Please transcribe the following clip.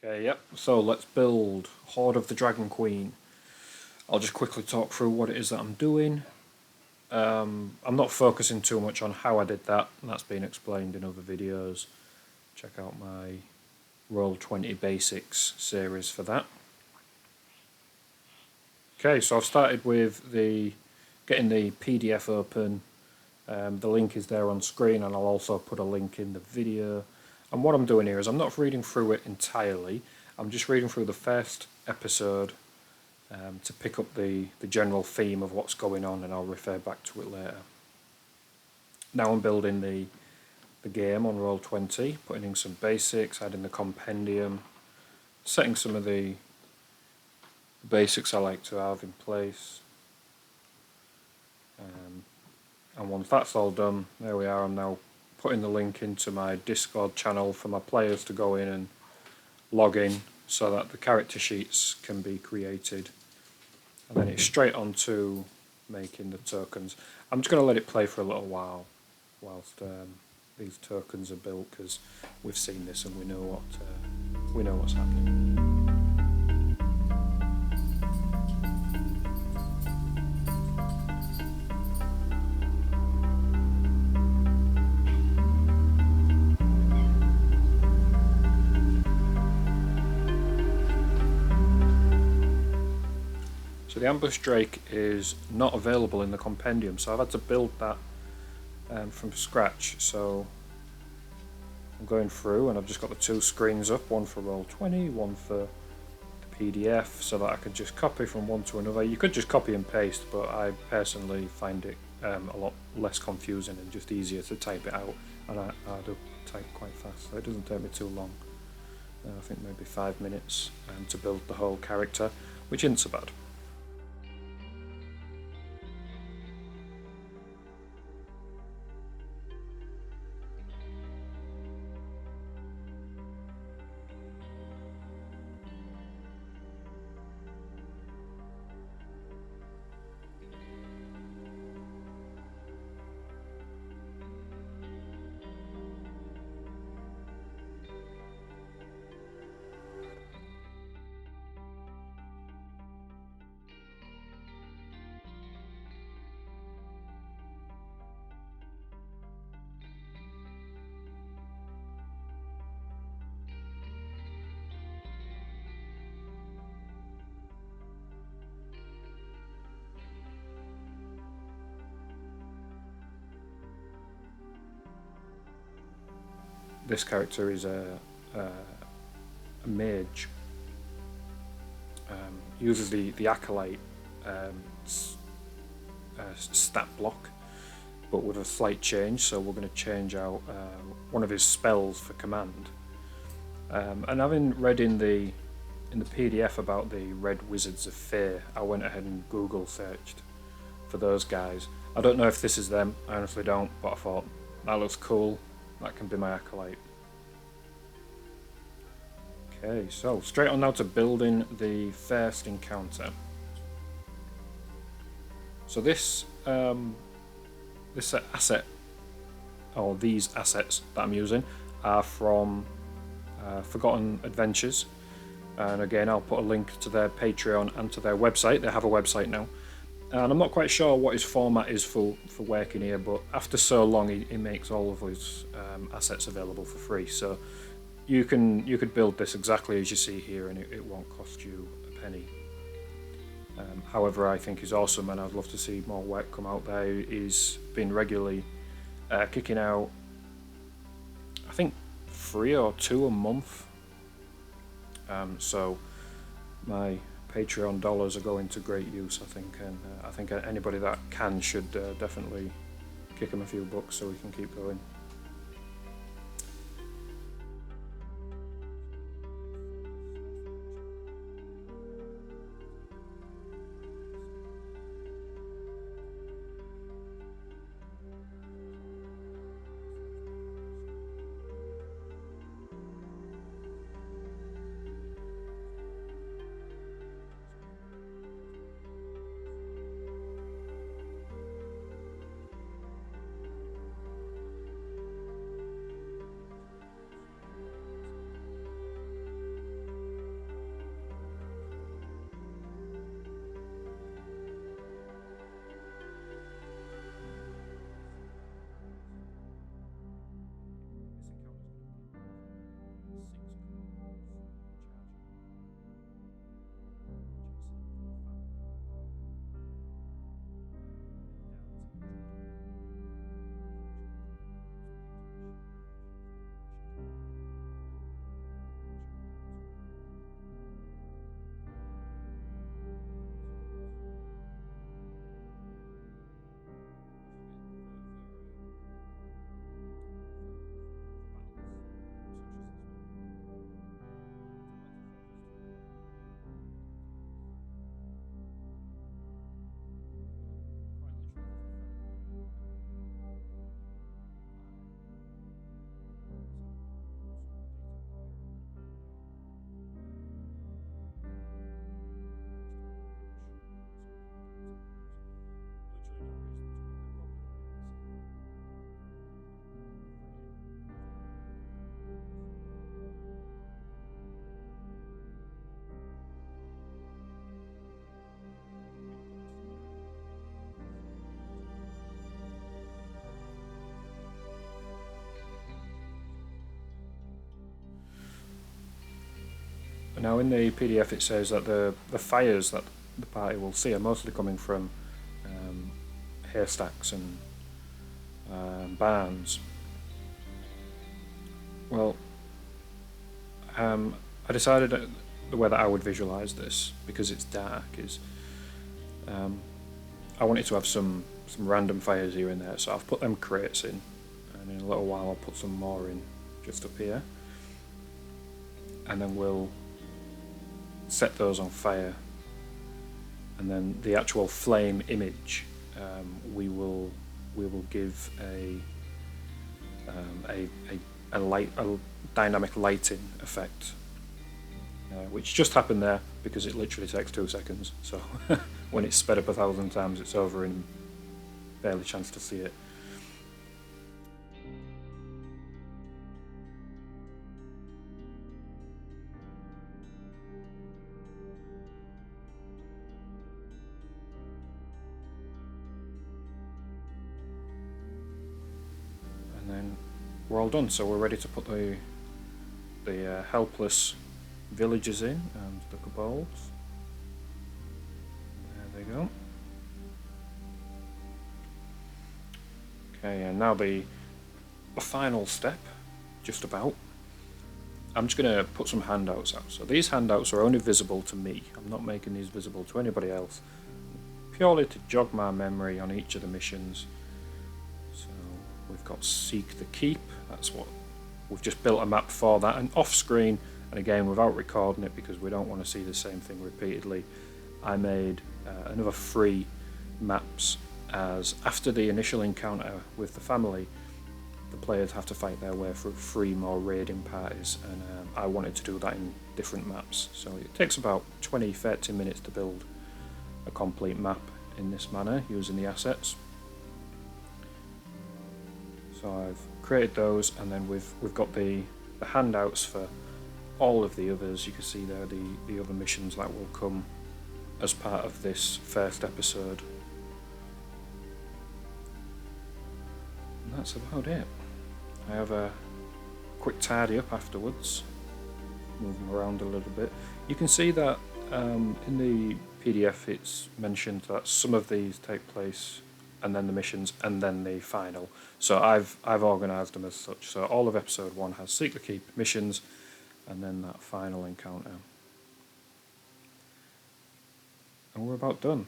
Okay, yep. So let's build Hoard of the Dragon Queen. I'll just quickly talk through what it is that I'm doing. I'm not focusing too much on how I did that. That's been explained in other videos. Check out my Roll20 Basics series for that. Okay, so I've started with getting the PDF open. The link is there on screen, and I'll also put a link in the video. And what I'm doing here is I'm not reading through it entirely. I'm just reading through the first episode to pick up the general theme of what's going on, and I'll refer back to it later. Now I'm building the game on Roll20, putting in some basics, adding the compendium, setting some of the basics I like to have in place. And once that's all done, there we are. I'm now putting the link into my Discord channel for my players to go in and log in so that the character sheets can be created. And then it's straight on to making the tokens. I'm just going to let it play for a little while whilst these tokens are built, because we've seen this and we know what's happening. So the ambush drake is not available in the compendium, so I've had to build that from scratch. So I'm going through and I've just got the two screens up, one for Roll20, one for the PDF, so that I can just copy from one to another. You could just copy and paste, but I personally find it a lot less confusing and just easier to type it out, and I do type quite fast, so it doesn't take me too long. I think maybe 5 minutes to build the whole character, which isn't so bad. This character is a mage. Uses the acolyte stat block, but with a slight change. So we're going to change out one of his spells for command. And having read in the PDF about the Red Wizards of Fear, I went ahead and Google searched for those guys. I don't know if this is them, I honestly don't, but I thought that looks cool. That can be my acolyte. Okay, so straight on now to building the first encounter. So this asset, or these assets that I'm using, are from Forgotten Adventures, and again I'll put a link to their Patreon and to their website. They have a website now, and I'm not quite sure what his format is for working here, but after so long he makes all of his assets available for free, so you could build this exactly as you see here and it won't cost you a penny. However, I think he's awesome, and I'd love to see more work come out there. He's been regularly kicking out, I think, 3 or 2 a month, so my Patreon dollars are going to great use, I think, and I think anybody that can should definitely kick him a few bucks so we can keep going. Now in the PDF it says that the fires that the party will see are mostly coming from haystacks and barns. Well, I decided that the way that I would visualise this, because it's dark, is I wanted to have some random fires here and there, so I've put them crates in, and in a little while I'll put some more in just up here, and then we'll set those on fire, and then the actual flame image we will give a dynamic lighting effect, which just happened there because it literally takes 2 seconds. So when it's sped up 1,000 times, it's over in barely chance to see it. And then we're all done, so we're ready to put the helpless villagers in and the kobolds. There they go. Okay, and now the final step, just about. I'm just going to put some handouts out. So these handouts are only visible to me. I'm not making these visible to anybody else, purely to jog my memory on each of the missions. So we've got Seek the Keep. That's what we've just built a map for that, and off screen, and again without recording it because we don't want to see the same thing repeatedly, I made another 3 maps, as after the initial encounter with the family, the players have to fight their way through 3 more raiding parties, and I wanted to do that in different maps. So it takes about 20-30 minutes to build a complete map in this manner using the assets. So I've created those, and then we've got the handouts for all of the others. You can see there the other missions that will come as part of this first episode. And that's about it. I have a quick tidy up afterwards, moving around a little bit. You can see that in the PDF it's mentioned that some of these take place, and then the missions, and then the final. So I've organised them as such. So all of episode 1 has Seek the Keep, missions, and then that final encounter. And we're about done.